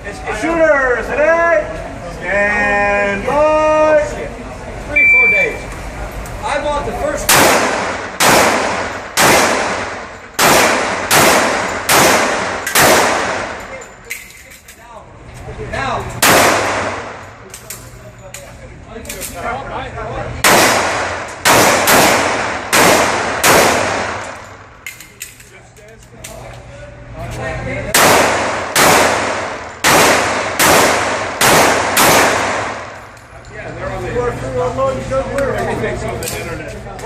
Shooters, today, stand by. 3 or 4 days. I bought the first. Now. Everything's over there.